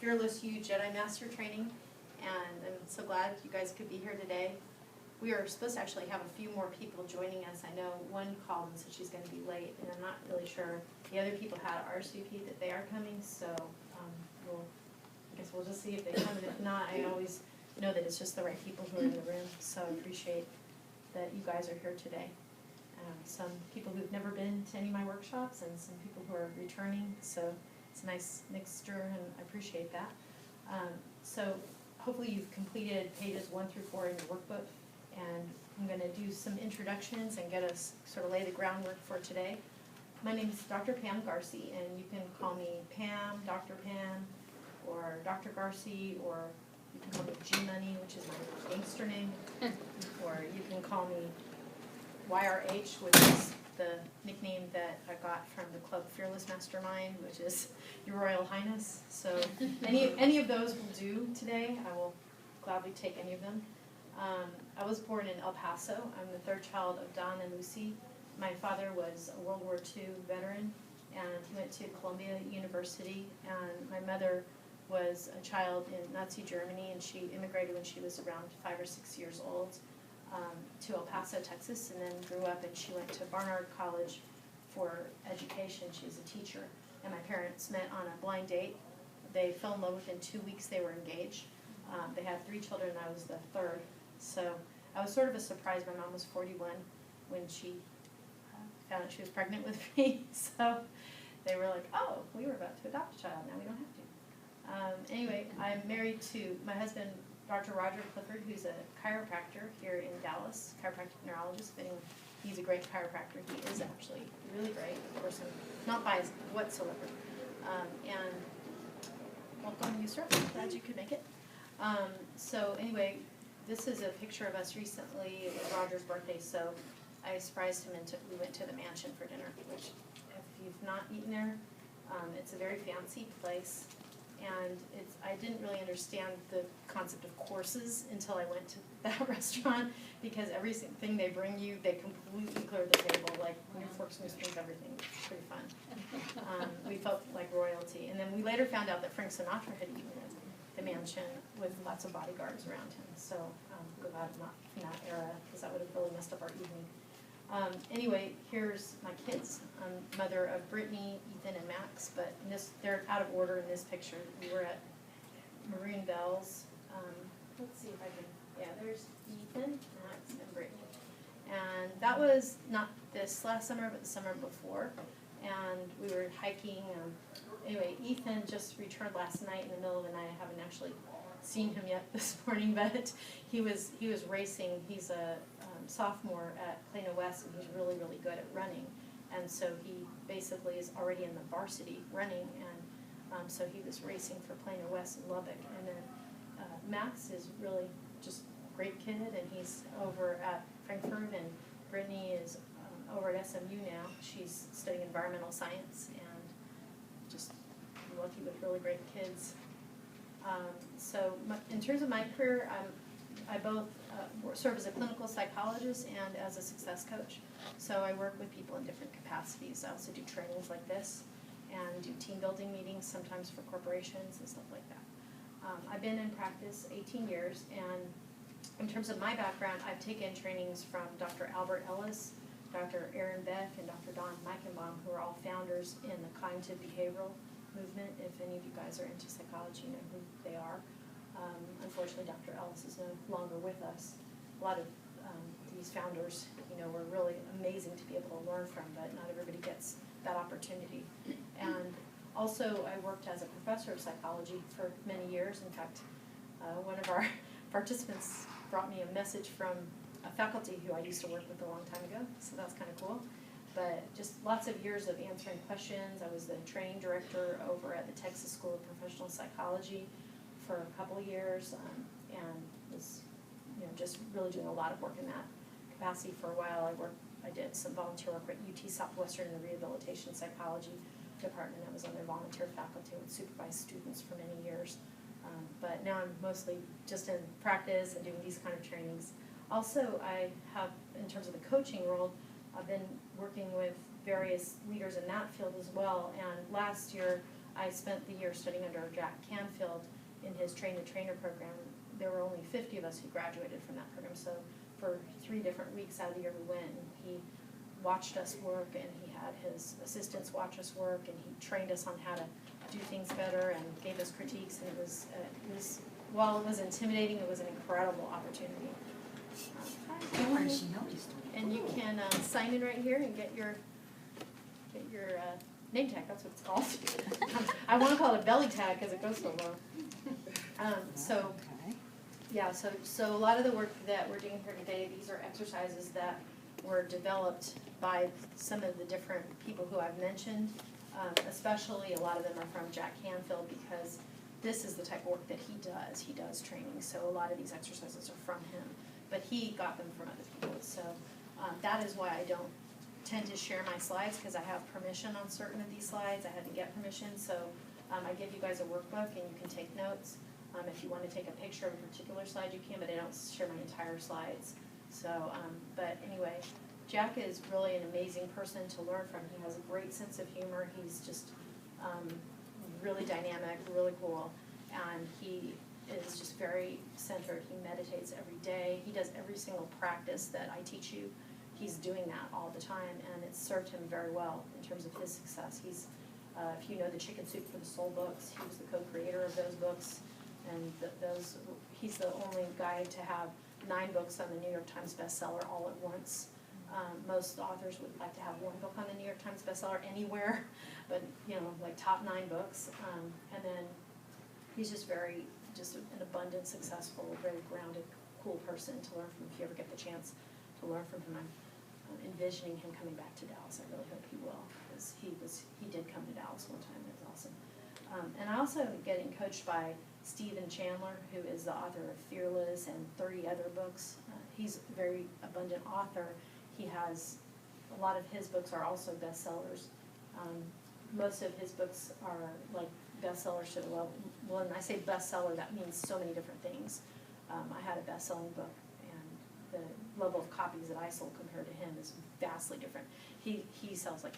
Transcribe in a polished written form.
Fearless You Jedi Master Training, and I'm so glad you guys could be here today. We are supposed to actually have a few more people joining us. I know one called and said she's going to be late, and I'm not really sure. The other people had RSVP that they are coming, so I guess we'll just see if they come. And if not, I always know that it's just the right people who are in the room, so I appreciate that you guys are here today. Some people who've never been to any of my workshops and some people who are returning, so it's a nice mixture and I appreciate that. So hopefully you've completed pages 1 through 4 in your workbook, and I'm going to do some introductions and get us sort of lay the groundwork for today. My name is Dr. Pam Garci, and you can call me Pam, Dr. Pam, or Dr. Garci, or you can call me G-Money, which is my gangster name, or you can call me YRH, which is the nickname that I got from the Club Fearless Mastermind, which is Your Royal Highness. So any of those will do today. I will gladly take any of them. I was born in El Paso. I'm the third child of Don and Lucy. My father was a World War II veteran, and he went to Columbia University, and my mother was a child in Nazi Germany, and she immigrated when she was around 5 or 6 years old. To El Paso, Texas, and then grew up, and she went to Barnard College for education. She was a teacher, and my parents met on a blind date. They fell in love within 2 weeks. They were engaged. They had 3 children, and I was the third. So I was sort of a surprise. My mom was 41 when she found out she was pregnant with me. So they were like, oh, we were about to adopt a child. Now we don't have to. Anyway, I'm married to my husband, Dr. Roger Clifford, who's a chiropractor here in Dallas, chiropractic neurologist. He's a great chiropractor. He is actually really great. Of course, I'm not biased whatsoever. And welcome, Yusra. Glad you could make it. So anyway, this is a picture of us recently. It was Roger's birthday, so I surprised him and we went to the mansion for dinner, which if you've not eaten there, it's a very fancy place. And I didn't really understand the concept of courses until I went to that restaurant, because everything they bring you, they completely clear the table, like new forks, new spoons, everything. It's pretty fun. We felt like royalty. And then we later found out that Frank Sinatra had eaten at the mansion with lots of bodyguards around him. So I'm glad I'm not in that era, because that would have really messed up our evening. Anyway, here's my kids. I'm mother of Brittany, Ethan, and Max, but they're out of order in this picture. We were at Maroon Bells. Let's see if I can, yeah, there's Ethan, Max, and Brittany. And that was not this last summer, but the summer before. And we were hiking. Anyway, Ethan just returned last night in the middle of the night. I haven't actually seen him yet this morning, but he was racing. He's a sophomore at Plano West, and he's really, really good at running. And so he basically is already in the varsity running, and so he was racing for Plano West in Lubbock. And then Max is really just a great kid, and he's over at Frankfurt, and Brittany is over at SMU now. She's studying environmental science, and just lucky with really great kids. So in terms of my career, I both serve as a clinical psychologist and as a success coach. So I work with people in different capacities. I also do trainings like this and do team building meetings, sometimes for corporations and stuff like that. I've been in practice 18 years, and in terms of my background, I've taken trainings from Dr. Albert Ellis, Dr. Aaron Beck, and Dr. Don Meichenbaum, who are all founders in the cognitive behavioral movement. If any of you guys are into psychology, you know who they are. Unfortunately, Dr. Ellis is no longer with us. A lot of these founders, were really amazing to be able to learn from, but not everybody gets that opportunity. And also, I worked as a professor of psychology for many years. In fact, one of our participants brought me a message from a faculty who I used to work with a long time ago, so that's kind of cool. But just lots of years of answering questions. I was the training director over at the Texas School of Professional Psychology for a couple of years, and was just really doing a lot of work in that capacity for a while. I did some volunteer work at UT Southwestern in the Rehabilitation Psychology Department. I was on their volunteer faculty and would supervise students for many years. But now I'm mostly just in practice and doing these kind of trainings. Also, I have, in terms of the coaching world, I've been working with various leaders in that field as well. And last year, I spent the year studying under Jack Canfield in his train-the-trainer program. There were only 50 of us who graduated from that program, so for 3 different weeks out of the year we went, and he watched us work, and he had his assistants watch us work, and he trained us on how to do things better and gave us critiques, and it was while it was intimidating, it was an incredible opportunity. Hi. She noticed. And you can sign in right here and get your name tag. That's what it's called. I want to call it a belly tag because it goes so low. So a lot of the work that we're doing here today, these are exercises that were developed by some of the different people who I've mentioned. Especially a lot of them are from Jack Canfield, because this is the type of work that he does. He does training, so a lot of these exercises are from him. But he got them from other people, so that is why I don't tend to share my slides, because I have permission on certain of these slides. I had to get permission, so I give you guys a workbook and you can take notes. If you want to take a picture of a particular slide, you can, but I don't share my entire slides. So, but anyway, Jack is really an amazing person to learn from. He has a great sense of humor. He's just really dynamic, really cool, and he is just very centered. He meditates every day. He does every single practice that I teach you. He's doing that all the time, and it's served him very well in terms of his success. He's, if you know the Chicken Soup for the Soul books, he was the co-creator of those books, and he's the only guy to have 9 books on the New York Times bestseller all at once. Most authors would like to have 1 book on the New York Times bestseller anywhere, but like top 9 books. And then he's just an abundant, successful, very grounded, cool person to learn from. If you ever get the chance to learn from him, I'm envisioning him coming back to Dallas. I really hope he will, because he did come to Dallas one time. It was awesome. And I also am getting coached by Stephen Chandler, who is the author of Fearless and 30 other books. He's a very abundant author. He has, a lot of his books are also bestsellers. Most of his books are like bestsellers to the level, when I say bestseller, that means so many different things. I had a best-selling book, and the level of copies that I sold compared to him is vastly different. He sells like